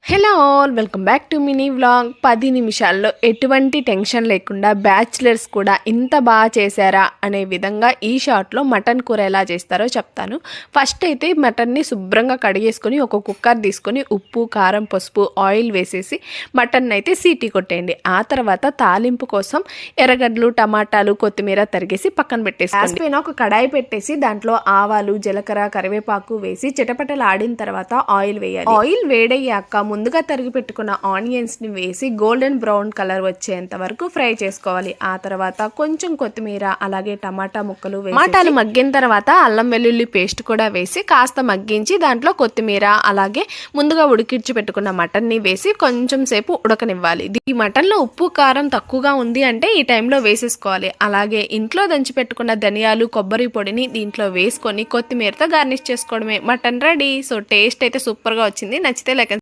Hello all, welcome back to mini vlog. 10 నిమిషాల్లో ఎటువంటి tension లేకుండా బ్యాచిలర్స్ కూడా ఇంత బాగా చేశారా అనే విధంగా ఈ షార్ట్లో మటన్ కూర ఎలా చేస్తారో చెప్తాను. ఫస్ట్ అయితే మటన్ని శుభ్రంగా కడిగేసుకొని ఒక కుక్కర్ తీసుకొని ఉప్పు, కారం, పసుపు, ఆయిల్ వేసేసి మటన్ అయితే సీటీ కొట్టేయండి. ఆ తర్వాత తాలింపు కోసం ఎర్రగడ్డలు, టమాటాలు, కొత్తిమీర తరిగేసి పక్కన పెట్టేసుకోండి. పైన ఒక కడాయి పెట్టేసి దాంట్లో ఆవాలు, జీలకర్ర, కరివేపాకు వేసి చిటపటలు ఆడిన తర్వాత ఆయిల్ వేయాలి. ఆయిల్ వేడయ్యాక ముందుగా తరిగి పెట్టుకున్న ఆనియన్స్ ని వేసి గోల్డెన్ బ్రౌన్ కలర్ వచ్చేంత వరకు ఫ్రై చేసుకోవాలి. ఆ తర్వాత కొంచెం కొత్తిమీర అలాగే టమాటా ముక్కలు టమాటాలు మగ్గిన తర్వాత అల్లం వెల్లుల్లి పేస్ట్ కూడా వేసి కాస్త మగ్గించి దాంట్లో కొత్తిమీర అలాగే ముందుగా ఉడికించి పెట్టుకున్న మటన్ ని వేసి కొంచెం సేపు ఉడకనివ్వాలి. ఈ మటన్ లో ఉప్పు కారం తక్కువగా ఉంది అంటే ఈ టైంలో వేసేసుకోవాలి. అలాగే ఇంట్లో దంచి పెట్టుకున్న ధనియాలు, కొబ్బరి పొడిని దీంట్లో వేసుకొని కొత్తిమీరతో గార్నిష్ చేసుకోవడమే. Mutton ready. సో టేస్ట్ అయితే సూపర్ గా వచ్చింది. నచ్చితే లైక్